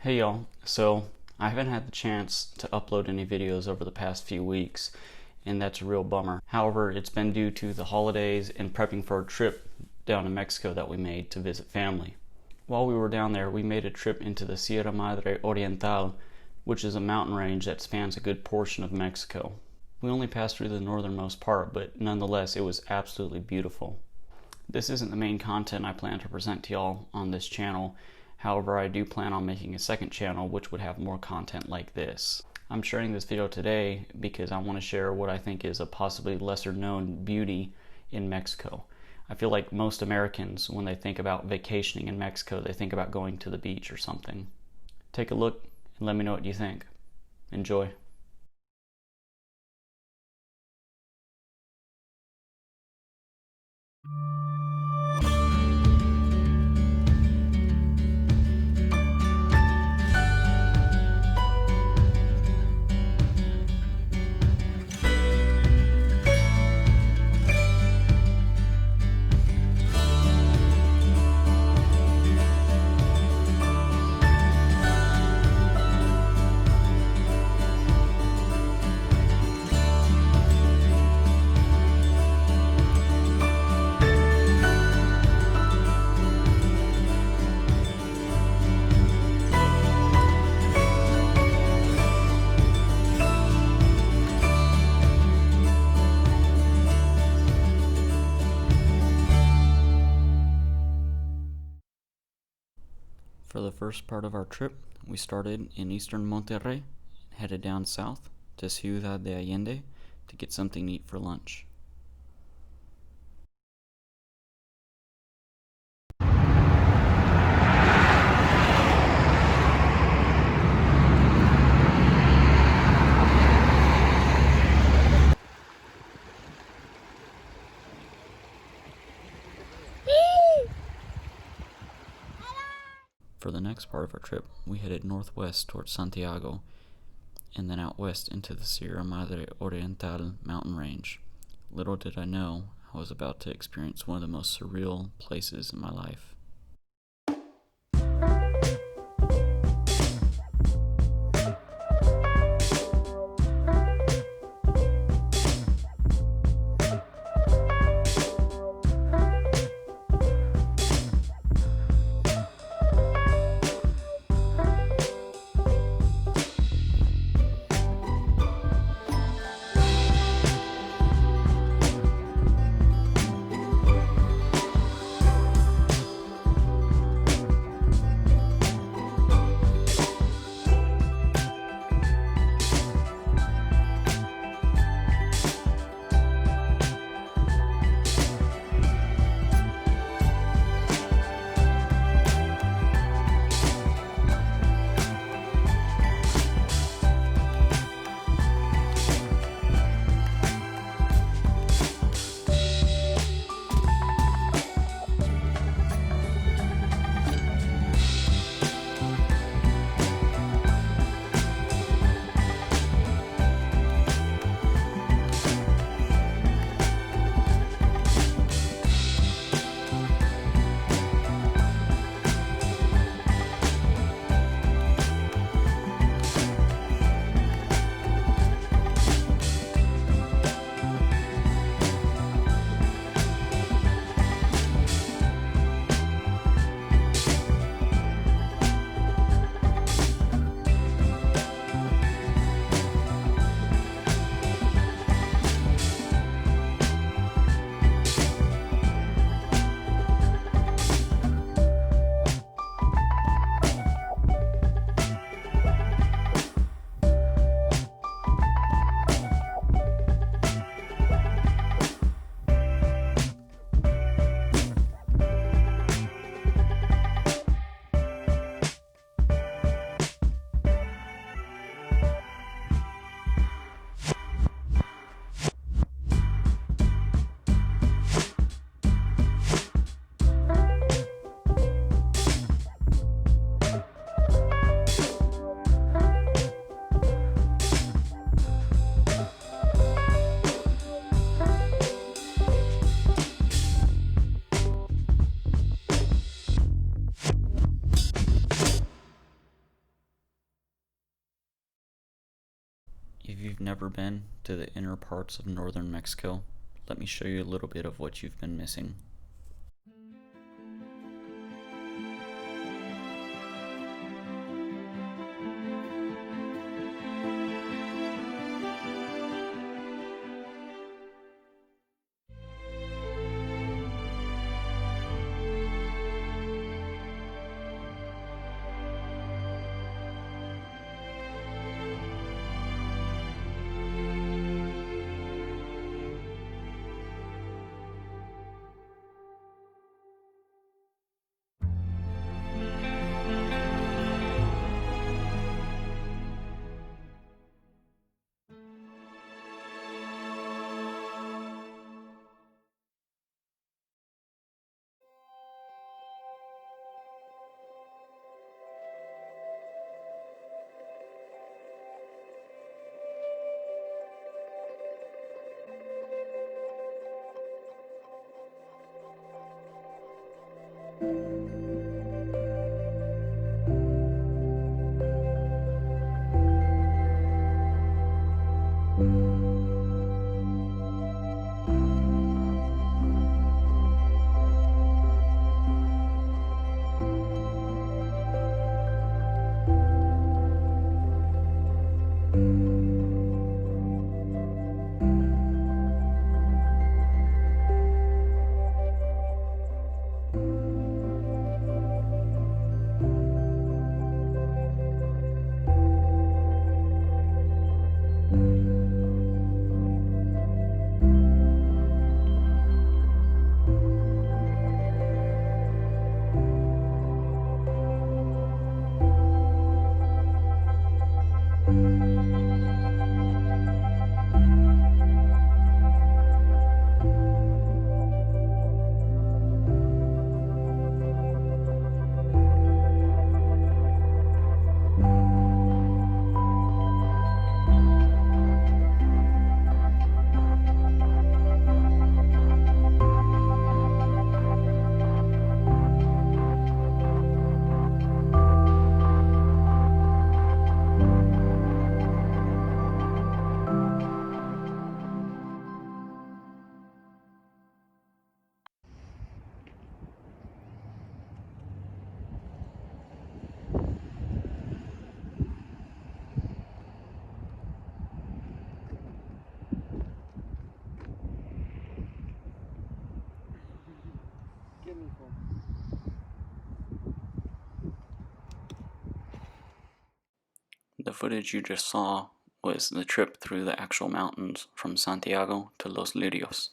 Hey y'all, so I haven't had the chance to upload any videos over the past few weeks, and that's a real bummer. However, it's been due to the holidays and prepping for a trip down to Mexico that we made to visit family. While we were down there, we made a trip into the Sierra Madre Oriental, which is a mountain range that spans a good portion of Mexico. We only passed through the northernmost part, but nonetheless, it was absolutely beautiful. This isn't the main content I plan to present to y'all on this channel. However, I do plan on making a second channel which would have more content like this. I'm sharing this video today because I want to share what I think is a possibly lesser known beauty in Mexico. I feel like most Americans, when they think about vacationing in Mexico, they think about going to the beach or something. Take a look and let me know what you think. Enjoy. For the first part of our trip, we started in eastern Monterrey and headed down south to Ciudad de Allende to get something to eat for lunch. For the next part of our trip, we headed northwest towards Santiago and then out west into the Sierra Madre Oriental mountain range. Little did I know I was about to experience one of the most surreal places in my life. If you've never been to the inner parts of northern Mexico, let me show you a little bit of what you've been missing. The footage you just saw was the trip through the actual mountains from Santiago to Los Lirios.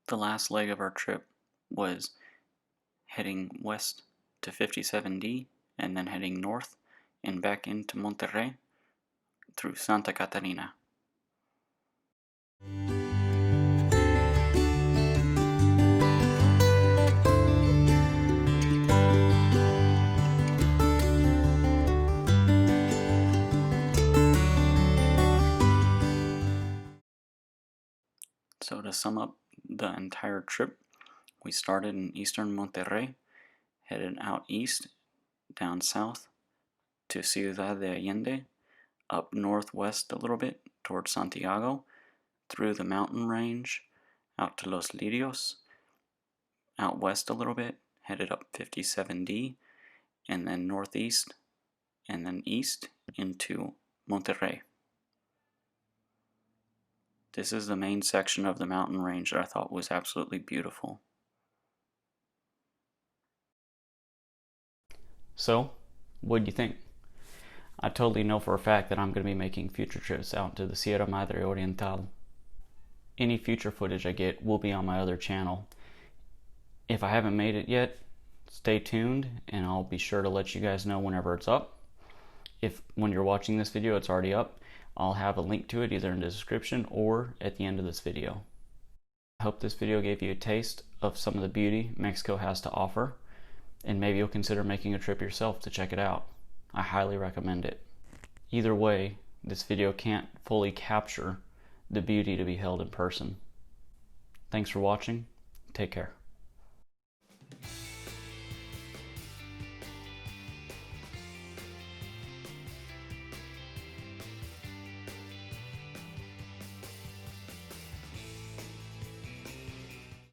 The last leg of our trip was heading west to 57D and then heading north and back into Monterrey through Santa Catarina. So to sum up the entire trip, we started in eastern Monterrey, headed out east, down south to Ciudad de Allende, up northwest a little bit towards Santiago, through the mountain range, out to Los Lirios, out west a little bit, headed up 57D, and then northeast, and then east into Monterrey. This is the main section of the mountain range that I thought was absolutely beautiful. So, what do you think? I totally know for a fact that I'm going to be making future trips out to the Sierra Madre Oriental. Any future footage I get will be on my other channel. If I haven't made it yet, stay tuned and I'll be sure to let you guys know whenever it's up. If when you're watching this video it's already up, I'll have a link to it either in the description or at the end of this video. I hope this video gave you a taste of some of the beauty Mexico has to offer, and maybe you'll consider making a trip yourself to check it out. I highly recommend it. Either way, this video can't fully capture the beauty to be held in person. Thanks for watching. Take care.